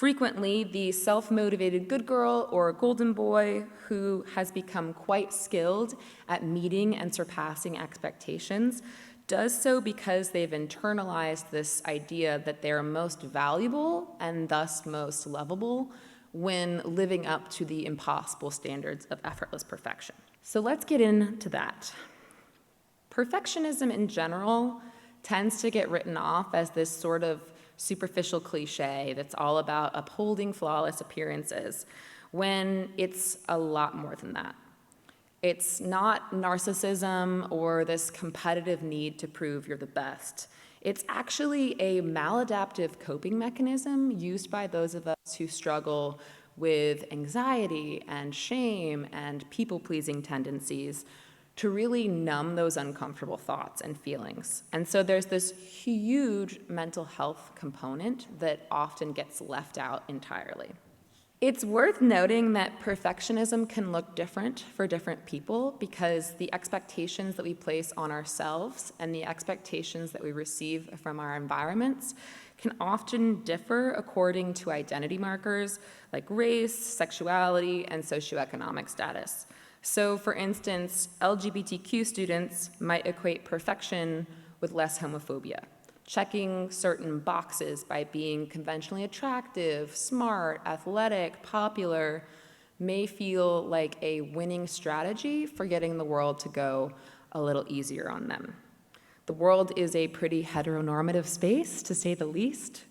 Frequently, the self-motivated good girl or golden boy who has become quite skilled at meeting and surpassing expectations does so because they've internalized this idea that they're most valuable and thus most lovable when living up to the impossible standards of effortless perfection. So let's get into that. Perfectionism in general tends to get written off as this sort of superficial cliche that's all about upholding flawless appearances, when it's a lot more than that. It's not narcissism or this competitive need to prove you're the best. It's actually a maladaptive coping mechanism used by those of us who struggle with anxiety and shame and people-pleasing tendencies to really numb those uncomfortable thoughts and feelings. And so there's this huge mental health component that often gets left out entirely. It's worth noting that perfectionism can look different for different people because the expectations that we place on ourselves and the expectations that we receive from our environments can often differ according to identity markers like race, sexuality, and socioeconomic status. So for instance, LGBTQ students might equate perfection with less homophobia, checking certain boxes by being conventionally attractive, smart, athletic, popular, may feel like a winning strategy for getting the world to go a little easier on them. The world is a pretty heteronormative space, to say the least.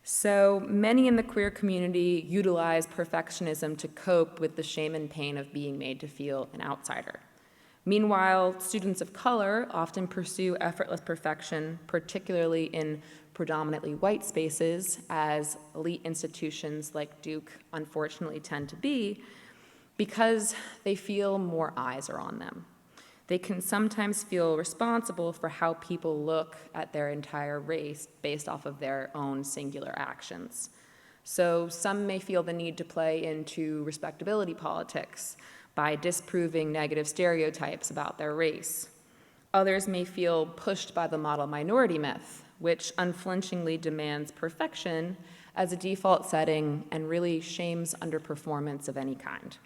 So many in the queer community utilize perfectionism to cope with the shame and pain of being made to feel an outsider. Meanwhile, students of color often pursue effortless perfection, particularly in predominantly white spaces, as elite institutions like Duke unfortunately tend to be, because they feel more eyes are on them. They can sometimes feel responsible for how people look at their entire race based off of their own singular actions. So some may feel the need to play into respectability politics by disproving negative stereotypes about their race. Others may feel pushed by the model minority myth, which unflinchingly demands perfection as a default setting and really shames underperformance of any kind.